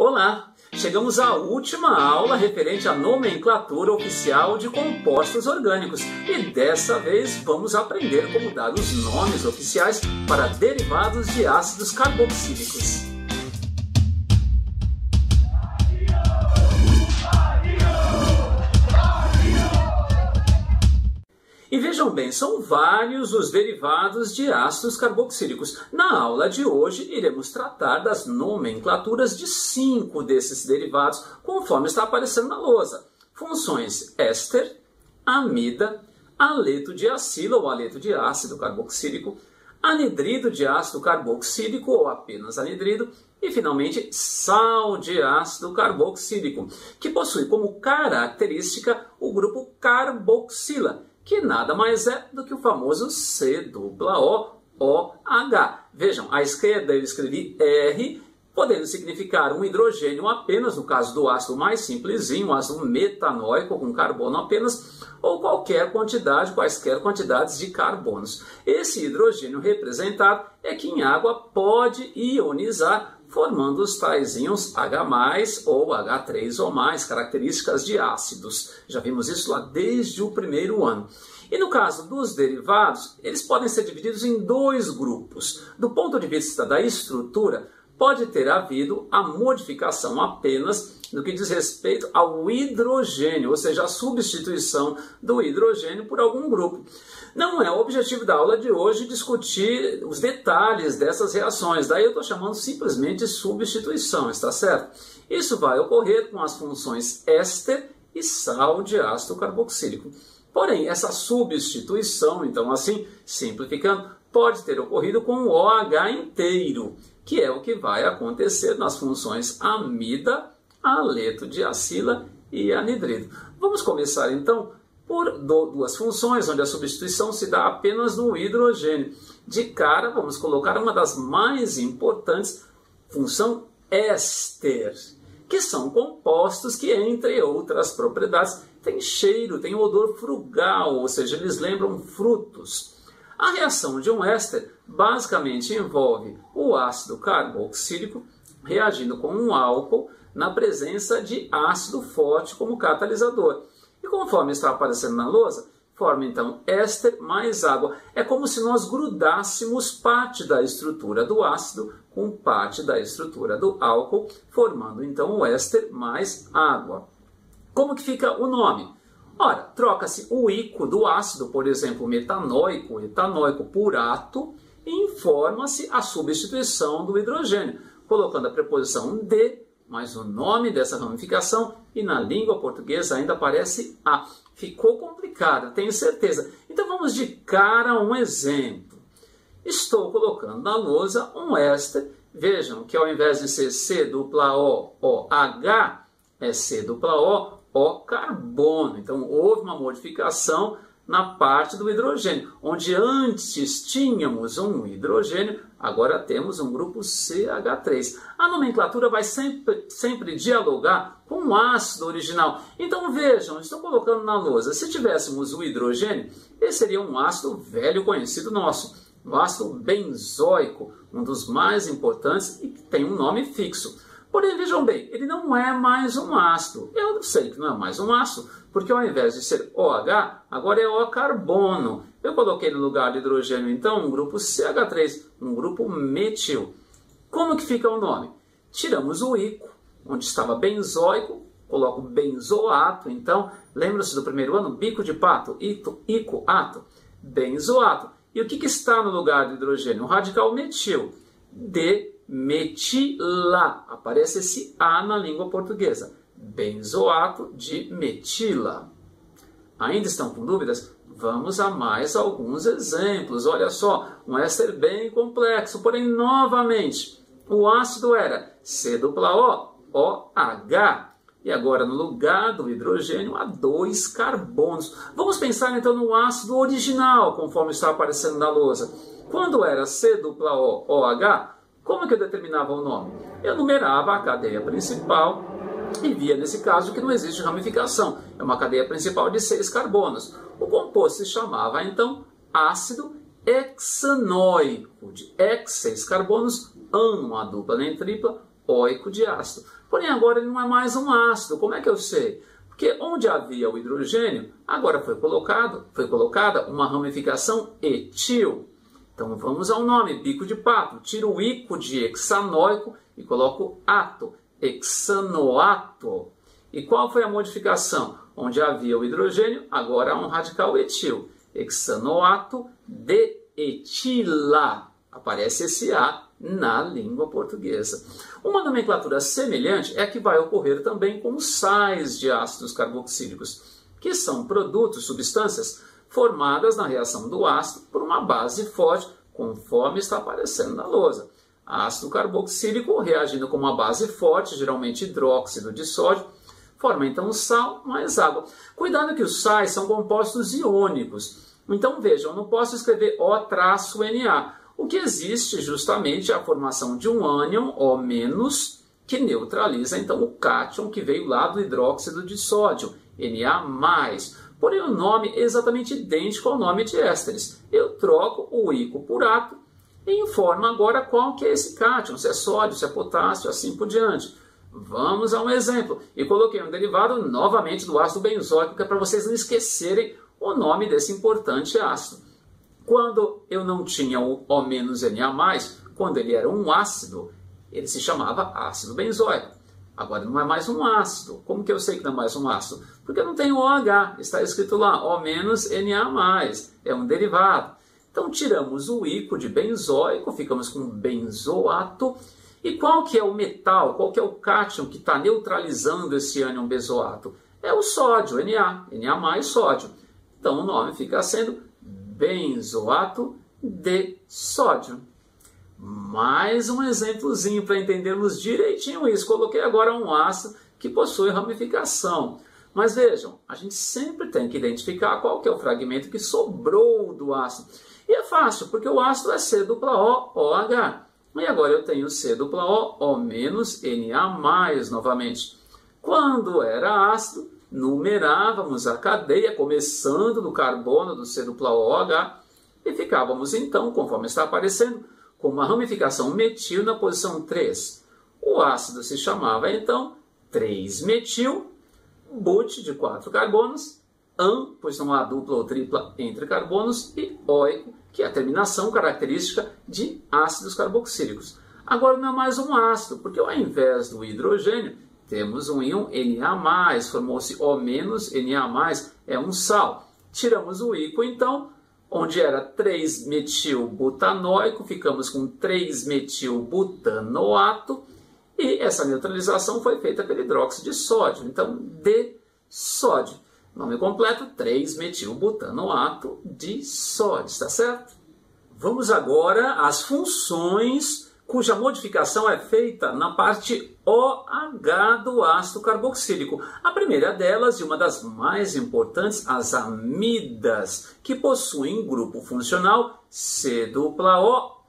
Olá! Chegamos à última aula referente à nomenclatura oficial de compostos orgânicos e dessa vez vamos aprender como dar os nomes oficiais para derivados de ácidos carboxílicos. E vejam bem, são vários os derivados de ácidos carboxílicos. Na aula de hoje, iremos tratar das nomenclaturas de 5 desses derivados, conforme está aparecendo na lousa. Funções éster, amida, aleto de acila ou aleto de ácido carboxílico, anidrido de ácido carboxílico ou apenas anidrido, e finalmente sal de ácido carboxílico, que possui como característica o grupo carboxila, que nada mais é do que o famoso COOH. Vejam, à esquerda eu escrevi R, podendo significar um hidrogênio apenas, no caso do ácido mais simplesinho, um ácido metanóico com carbono apenas, ou quaisquer quantidades de carbonos. Esse hidrogênio representado é que em água pode ionizar, formando os tais íons H+, ou H3 ou mais, características de ácidos. Já vimos isso lá desde o primeiro ano. E no caso dos derivados, eles podem ser divididos em 2 grupos. Do ponto de vista da estrutura, pode ter havido a modificação apenas no que diz respeito ao hidrogênio, ou seja, a substituição do hidrogênio por algum grupo. Não é o objetivo da aula de hoje discutir os detalhes dessas reações, daí eu estou chamando simplesmente de substituição, está certo? Isso vai ocorrer com as funções éster e sal de ácido carboxílico. Porém, essa substituição, então assim, simplificando, pode ter ocorrido com o OH inteiro, que é o que vai acontecer nas funções amida, aleto de acila e anidrido. Vamos começar então por 2 funções, onde a substituição se dá apenas no hidrogênio. De cara, vamos colocar uma das mais importantes, função éster, que são compostos que, entre outras propriedades, têm cheiro, têm odor frugal, ou seja, eles lembram frutos. A reação de um éster basicamente envolve o ácido carboxílico reagindo com um álcool na presença de ácido forte como catalisador. E conforme está aparecendo na lousa, forma então éster mais água. É como se nós grudássemos parte da estrutura do ácido com parte da estrutura do álcool, formando então o éster mais água. Como que fica o nome? Ora, troca-se o ico do ácido, por exemplo, metanóico, etanóico por ato, e informa-se a substituição do hidrogênio, colocando a preposição de, mais o nome dessa ramificação, e na língua portuguesa ainda aparece a. Ficou complicado, tenho certeza. Então vamos de cara a um exemplo. Estou colocando na lousa um éster. Vejam que ao invés de ser COOH, é COO carbono. Então houve uma modificação na parte do hidrogênio. Onde antes tínhamos um hidrogênio, agora temos um grupo CH3. A nomenclatura vai sempre dialogar com o ácido original. Então vejam, estou colocando na lousa. Se tivéssemos o hidrogênio, esse seria um ácido velho conhecido nosso. O ácido benzoico, um dos mais importantes e que tem um nome fixo. Porém, vejam bem, ele não é mais um ácido. Eu sei que não é mais um ácido, porque ao invés de ser OH, agora é O carbono. Eu coloquei no lugar do hidrogênio, então, um grupo CH3, um grupo metil. Como que fica o nome? Tiramos o ico, onde estava benzoico, coloco benzoato. Então, lembra-se do primeiro ano? Bico de pato, ico, ato, benzoato. E o que está no lugar do hidrogênio? O radical metil, de metila. Aparece esse A na língua portuguesa. Benzoato de metila. Ainda estão com dúvidas? Vamos a mais alguns exemplos. Olha só, um éster bem complexo, porém, novamente, o ácido era COOH. E agora, no lugar do hidrogênio, há 2 carbonos. Vamos pensar então no ácido original, conforme está aparecendo na lousa. Quando era COOH, como que eu determinava o nome? Eu numerava a cadeia principal e via nesse caso que não existe ramificação. É uma cadeia principal de 6 carbonos. O composto se chamava então ácido hexanoico, de hex, 6 carbonos, ano, uma dupla nem tripla, óico de ácido. Porém, agora ele não é mais um ácido. Como é que eu sei? Porque onde havia o hidrogênio, agora foi colocada uma ramificação etil. Então vamos ao nome, bico de pato. Tiro o ico de hexanoico e coloco ato, hexanoato. E qual foi a modificação? Onde havia o hidrogênio, agora há um radical etil. Hexanoato de etila. Aparece esse A na língua portuguesa. Uma nomenclatura semelhante é a que vai ocorrer também com os sais de ácidos carboxílicos, que são produtos, substâncias, formadas na reação do ácido por uma base forte, conforme está aparecendo na lousa. Ácido carboxílico, reagindo com uma base forte, geralmente hidróxido de sódio, forma então sal mais água. Cuidado que os sais são compostos iônicos. Então vejam, eu não posso escrever O-Na. O que existe justamente é a formação de um ânion, O-, que neutraliza então o cátion que veio lá do hidróxido de sódio, Na+. Porém o nome é exatamente idêntico ao nome de ésteres. Eu troco o ico por ato e informo agora qual que é esse cátion, se é sódio, se é potássio, assim por diante. Vamos a um exemplo. E coloquei um derivado novamente do ácido benzoico, que é para vocês não esquecerem o nome desse importante ácido. Quando eu não tinha o O-Na+, quando ele era um ácido, ele se chamava ácido benzoico. Agora não é mais um ácido. Como que eu sei que não é mais um ácido? Porque não tem o OH, está escrito lá, O-Na+, é um derivado. Então tiramos o ico de benzoico, ficamos com benzoato. E qual que é o metal, qual que é o cátion que está neutralizando esse ânion benzoato? É o sódio, Na+, sódio. Então o nome fica sendo benzoato de sódio. Mais um exemplozinho para entendermos direitinho isso. Coloquei agora um ácido que possui ramificação. Mas vejam, a gente sempre tem que identificar qual que é o fragmento que sobrou do ácido. E é fácil, porque o ácido é C+O-OH. E agora eu tenho C+O, O-Na+, novamente. Quando era ácido, numerávamos a cadeia, começando no carbono do C+OH, e ficávamos então, conforme está aparecendo, com uma ramificação metil na posição 3. O ácido se chamava então 3-metil, but de 4 carbonos, an, pois não há dupla ou tripla entre carbonos, e óico, que é a terminação característica de ácidos carboxílicos. Agora não é mais um ácido, porque ao invés do hidrogênio, temos um íon Na+, formou-se O-Na+, é um sal. Tiramos o ico, então, onde era 3-metilbutanoico, ficamos com 3-metilbutanoato, e essa neutralização foi feita pelo hidróxido de sódio, então, de sódio. Nome completo, 3-metilbutanoato de sódio, está certo? Vamos agora às funções cuja modificação é feita na parte OH do ácido carboxílico. A primeira delas, e uma das mais importantes, as amidas, que possuem grupo funcional C+ON.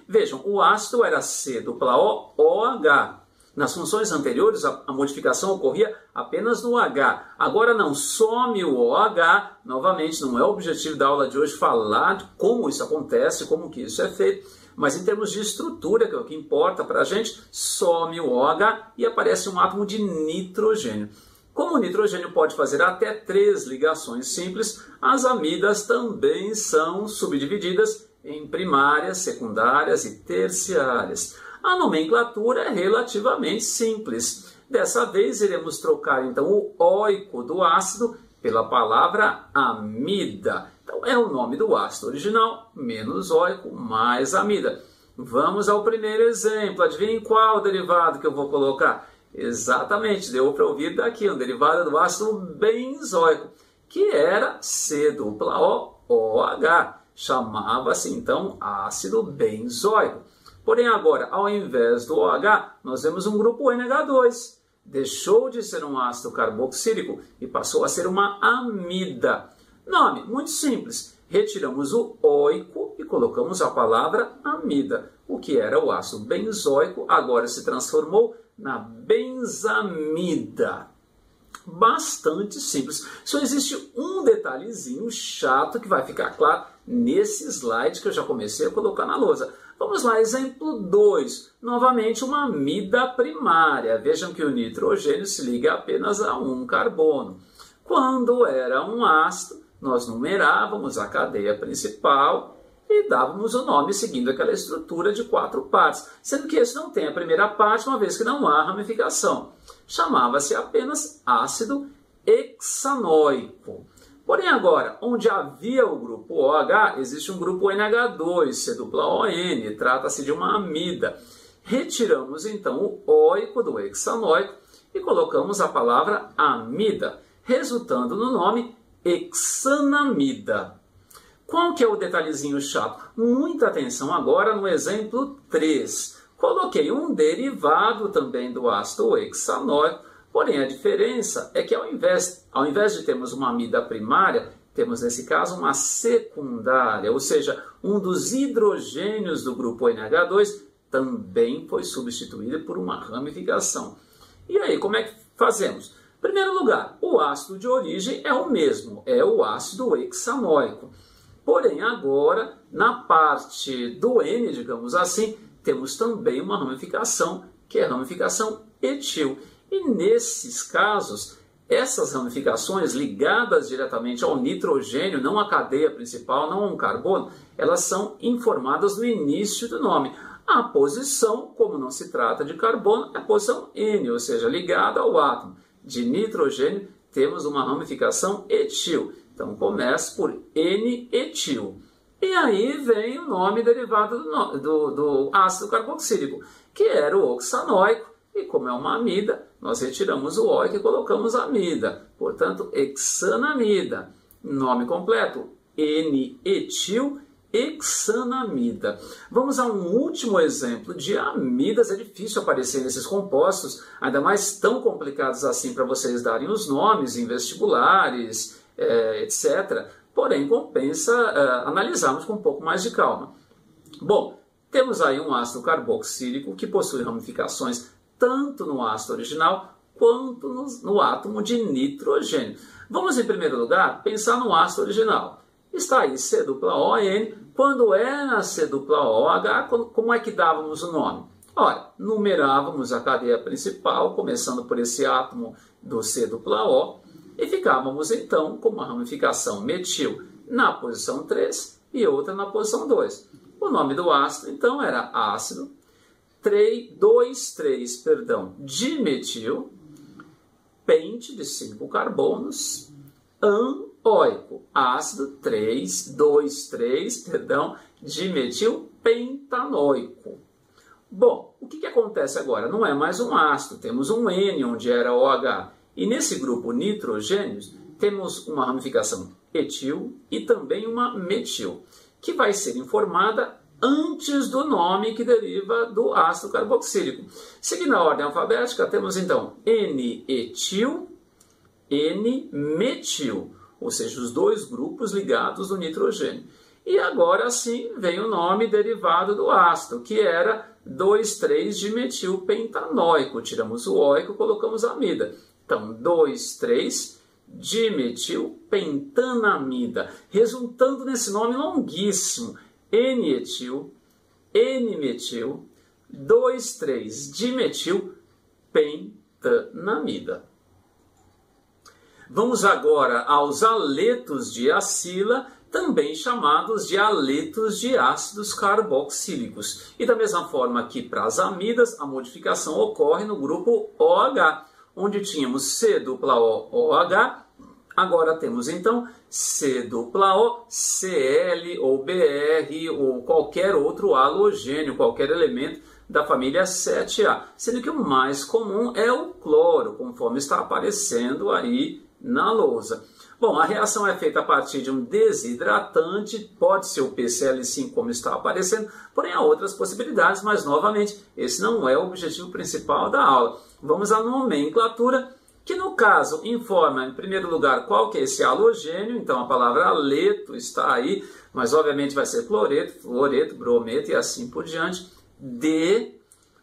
Vejam, o ácido era C+OOH. Nas funções anteriores, a modificação ocorria apenas no H. Agora não, some o OH. Novamente, não é o objetivo da aula de hoje falar de como isso acontece, como que isso é feito. Mas em termos de estrutura, que é o que importa para a gente, some o OH e aparece um átomo de nitrogênio. Como o nitrogênio pode fazer até 3 ligações simples, as amidas também são subdivididas em primárias, secundárias e terciárias. A nomenclatura é relativamente simples. Dessa vez iremos trocar então o óico do ácido pela palavra amida. Então é o nome do ácido original, menos óico, mais amida. Vamos ao primeiro exemplo. Adivinhem qual derivado que eu vou colocar? Exatamente, deu para ouvir daqui, um derivado do ácido benzoico, que era C+OOH. Chamava-se então ácido benzoico. Porém agora, ao invés do OH, nós vemos um grupo NH2. Deixou de ser um ácido carboxílico e passou a ser uma amida. Nome muito simples. Retiramos o óico e colocamos a palavra amida. O que era o ácido benzoico agora se transformou na benzamida. Bastante simples. Só existe um detalhezinho chato que vai ficar claro nesse slide que eu já comecei a colocar na lousa. Vamos lá, exemplo 2. Novamente uma amida primária. Vejam que o nitrogênio se liga apenas a um carbono. Quando era um ácido, nós numerávamos a cadeia principal e dávamos o nome seguindo aquela estrutura de 4 partes, sendo que esse não tem a primeira parte, uma vez que não há ramificação. Chamava-se apenas ácido hexanoico. Porém agora, onde havia o grupo OH, existe um grupo NH2, C-ON, trata-se de uma amida. Retiramos então o óico do hexanoico e colocamos a palavra amida, resultando no nome hexanamida. Qual que é o detalhezinho chato? Muita atenção agora no exemplo 3. Coloquei um derivado também do ácido hexanoico, porém a diferença é que ao invés de termos uma amida primária, temos nesse caso uma secundária, ou seja, um dos hidrogênios do grupo NH2 também foi substituído por uma ramificação. E aí, como é que fazemos? Em primeiro lugar, o ácido de origem é o mesmo, é o ácido hexanoico. Porém, agora, na parte do N, digamos assim, temos também uma ramificação, que é a ramificação etil. E nesses casos, essas ramificações ligadas diretamente ao nitrogênio, não à cadeia principal, não a um carbono, elas são informadas no início do nome. A posição, como não se trata de carbono, é a posição N, ou seja, ligada ao átomo. De nitrogênio, temos uma ramificação etil. Então, começa por N-etil. E aí vem o nome derivado do ácido carboxílico, que era o oxanoico. E como é uma amida, nós retiramos o óico e colocamos a amida. Portanto, hexanamida. Nome completo, N-etil hexanamida. Vamos a um último exemplo de amidas. É difícil aparecer nesses compostos, ainda mais tão complicados assim para vocês darem os nomes em vestibulares, etc. Porém, compensa analisarmos com um pouco mais de calma. Bom, temos aí um ácido carboxílico que possui ramificações tanto no ácido original quanto no átomo de nitrogênio. Vamos, em primeiro lugar, pensar no ácido original. Está aí C-ON. Quando era C-OH, como é que dávamos o nome? Ora, numerávamos a cadeia principal, começando por esse átomo do C-O, e ficávamos então com uma ramificação metil na posição 3 e outra na posição 2. O nome do ácido, então, era ácido 2,3, dimetil, pente de 5 carbonos, anoico, ácido 3,2,3, dimetil pentanoico. Bom, o que acontece agora? Não é mais um ácido, temos um N onde era OH. E nesse grupo nitrogênios, temos uma ramificação etil e também uma metil, que vai ser informada antes do nome que deriva do ácido carboxílico. Seguindo a ordem alfabética, temos então N-etil, N-metil, ou seja, os dois grupos ligados do nitrogênio. E agora sim vem o nome derivado do ácido, que era 2,3-dimetil pentanoico. Tiramos o óico e colocamos a amida. Então, 2,3-dimetil pentanamida, resultando nesse nome longuíssimo, N-etil, N-metil, 2,3-dimetil pentanamida. Vamos agora aos aletos de acila, também chamados de aletos de ácidos carboxílicos. E da mesma forma que para as amidas, a modificação ocorre no grupo OH, onde tínhamos C-OOH, agora temos então C-O, Cl ou Br ou qualquer outro halogênio, qualquer elemento da família 7A, sendo que o mais comum é o cloro, conforme está aparecendo aí na lousa. Bom, a reação é feita a partir de um desidratante, pode ser o PCl5 como está aparecendo, porém há outras possibilidades, mas novamente, esse não é o objetivo principal da aula. Vamos à nomenclatura, que no caso informa em primeiro lugar qual que é esse halogênio, então a palavra aleto está aí, mas obviamente vai ser cloreto, fluoreto, brometo e assim por diante.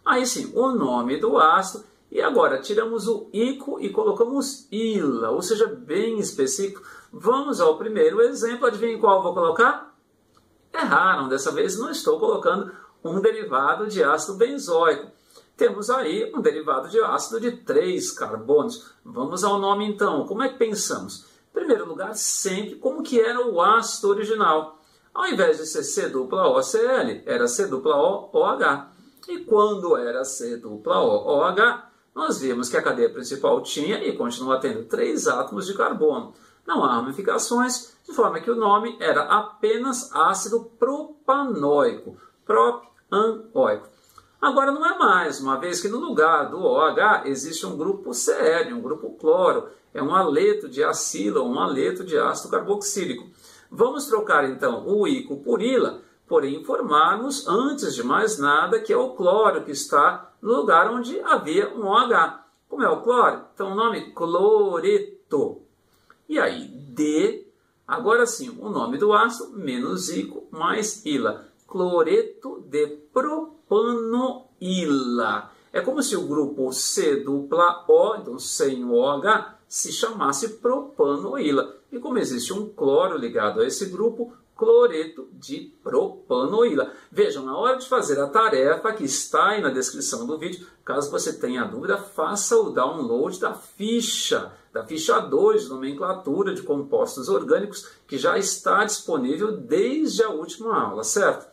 Aí sim, o nome do ácido. E agora, tiramos o ico e colocamos ila, ou seja, bem específico. Vamos ao primeiro exemplo. Adivinhem qual eu vou colocar? Erraram, dessa vez não estou colocando um derivado de ácido benzoico. Temos aí um derivado de ácido de 3 carbonos. Vamos ao nome então. Como é que pensamos? Em primeiro lugar, sempre como que era o ácido original. Ao invés de ser C-OCl, era C-OOH. E quando era C-OOH, nós vimos que a cadeia principal tinha e continua tendo 3 átomos de carbono. Não há ramificações, de forma que o nome era apenas ácido propanoico. Propanoico. Agora não é mais, uma vez que no lugar do OH existe um grupo Cl, um grupo cloro. É um aleto de acila, um aleto de ácido carboxílico. Vamos trocar então o ico por ila, porém informarmos, antes de mais nada, que é o cloro que está no lugar onde havia um OH. Como é o cloro? Então o nome cloreto. E aí, D, agora sim, o nome do ácido, menos ico, mais ila. Cloreto de propanoila. É como se o grupo C-O, então sem o OH, se chamasse propanoila. E como existe um cloro ligado a esse grupo, cloreto de propanoila. Vejam, na hora de fazer a tarefa que está aí na descrição do vídeo, caso você tenha dúvida, faça o download da ficha 2 de nomenclatura de compostos orgânicos, que já está disponível desde a última aula, certo?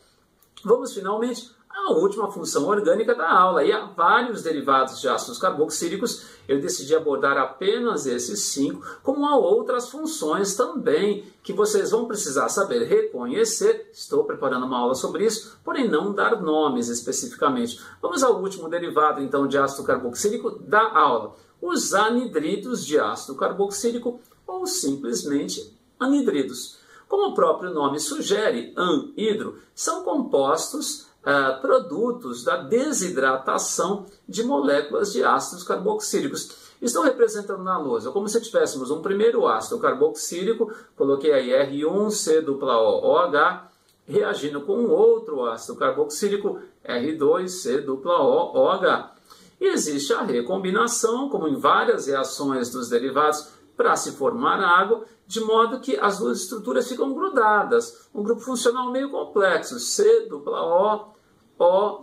Vamos finalmente à última função orgânica da aula. E há vários derivados de ácidos carboxílicos. Eu decidi abordar apenas esses 5, como há outras funções também que vocês vão precisar saber reconhecer. Estou preparando uma aula sobre isso, porém não dar nomes especificamente. Vamos ao último derivado então de ácido carboxílico da aula. Os anidridos de ácido carboxílico ou simplesmente anidridos. Como o próprio nome sugere, anhidro, são compostos produtos da desidratação de moléculas de ácidos carboxílicos. Estão representando na lousa como se tivéssemos um primeiro ácido carboxílico, coloquei aí R1COOH, reagindo com um outro ácido carboxílico, R2COOH. E existe a recombinação, como em várias reações dos derivados, para se formar água, de modo que as duas estruturas ficam grudadas. Um grupo funcional meio complexo, COO, COO,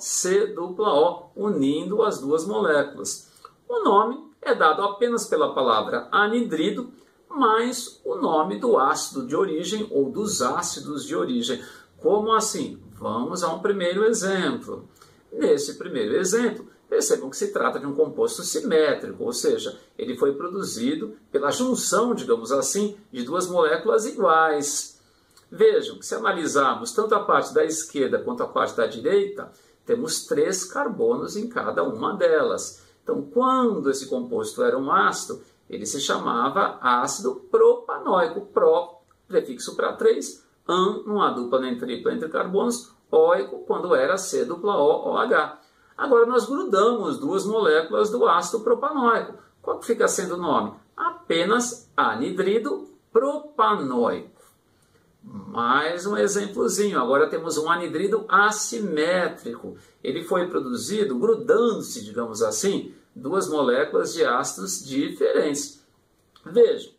unindo as duas moléculas. O nome é dado apenas pela palavra anidrido, mais o nome do ácido de origem ou dos ácidos de origem. Como assim? Vamos a um primeiro exemplo. Nesse primeiro exemplo, percebam que se trata de um composto simétrico, ou seja, ele foi produzido pela junção, digamos assim, de duas moléculas iguais. Vejam que se analisarmos tanto a parte da esquerda quanto a parte da direita, temos 3 carbonos em cada uma delas. Então, quando esse composto era um ácido, ele se chamava ácido propanoico, pro, prefixo para 3, an, numa dupla nem tripla entre carbonos, oico, quando era COOH. Agora nós grudamos duas moléculas do ácido propanoico. Qual que fica sendo o nome? Apenas anidrido propanoico. Mais um exemplozinho. Agora temos um anidrido assimétrico. Ele foi produzido grudando-se, digamos assim, duas moléculas de ácidos diferentes. Vejam,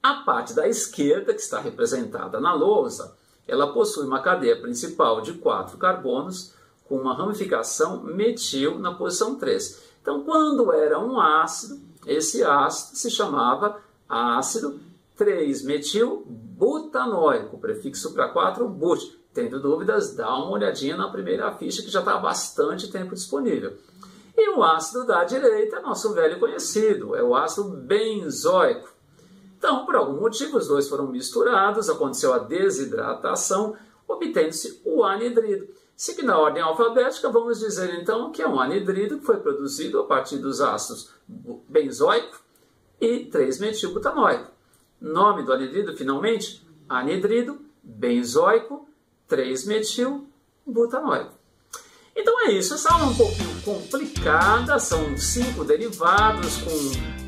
a parte da esquerda, que está representada na lousa, ela possui uma cadeia principal de 4 carbonos, com uma ramificação metil na posição 3. Então, quando era um ácido, esse ácido se chamava ácido 3-metil-butanoico, prefixo para 4, but. Tendo dúvidas, dá uma olhadinha na primeira ficha que já está há bastante tempo disponível. E o ácido da direita é nosso velho conhecido, é o ácido benzoico. Então, por algum motivo, os dois foram misturados, aconteceu a desidratação, obtendo-se o anidrido. Seguindo na ordem alfabética, vamos dizer então que é um anidrido que foi produzido a partir dos ácidos benzoico e 3-metilbutanoico. Nome do anidrido, finalmente, anidrido benzoico 3-metilbutanoico. Então é isso, essa aula é um pouquinho complicada, são 5 derivados com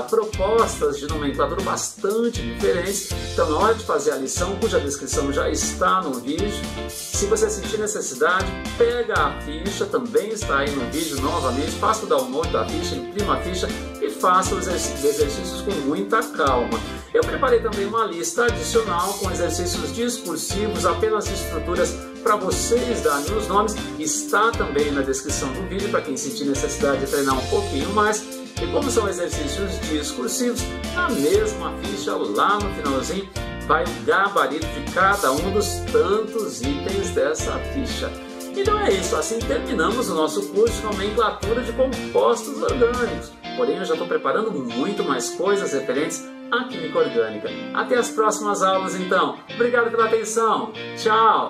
propostas de nomenclatura bastante diferentes. Então, na hora de fazer a lição, cuja descrição já está no vídeo, se você sentir necessidade, pega a ficha, também está aí no vídeo novamente, faça o download da ficha, imprima a ficha e faça os exercícios com muita calma. Eu preparei também uma lista adicional com exercícios discursivos, apenas estruturas para vocês darem os nomes, está também na descrição do vídeo para quem sentir necessidade de treinar um pouquinho mais. E como são exercícios discursivos, na mesma ficha lá no finalzinho vai o gabarito de cada um dos tantos itens dessa ficha. Então é isso, assim terminamos o nosso curso de nomenclatura de compostos orgânicos. Porém, eu já estou preparando muito mais coisas referentes à química orgânica. Até as próximas aulas, então. Obrigado pela atenção. Tchau!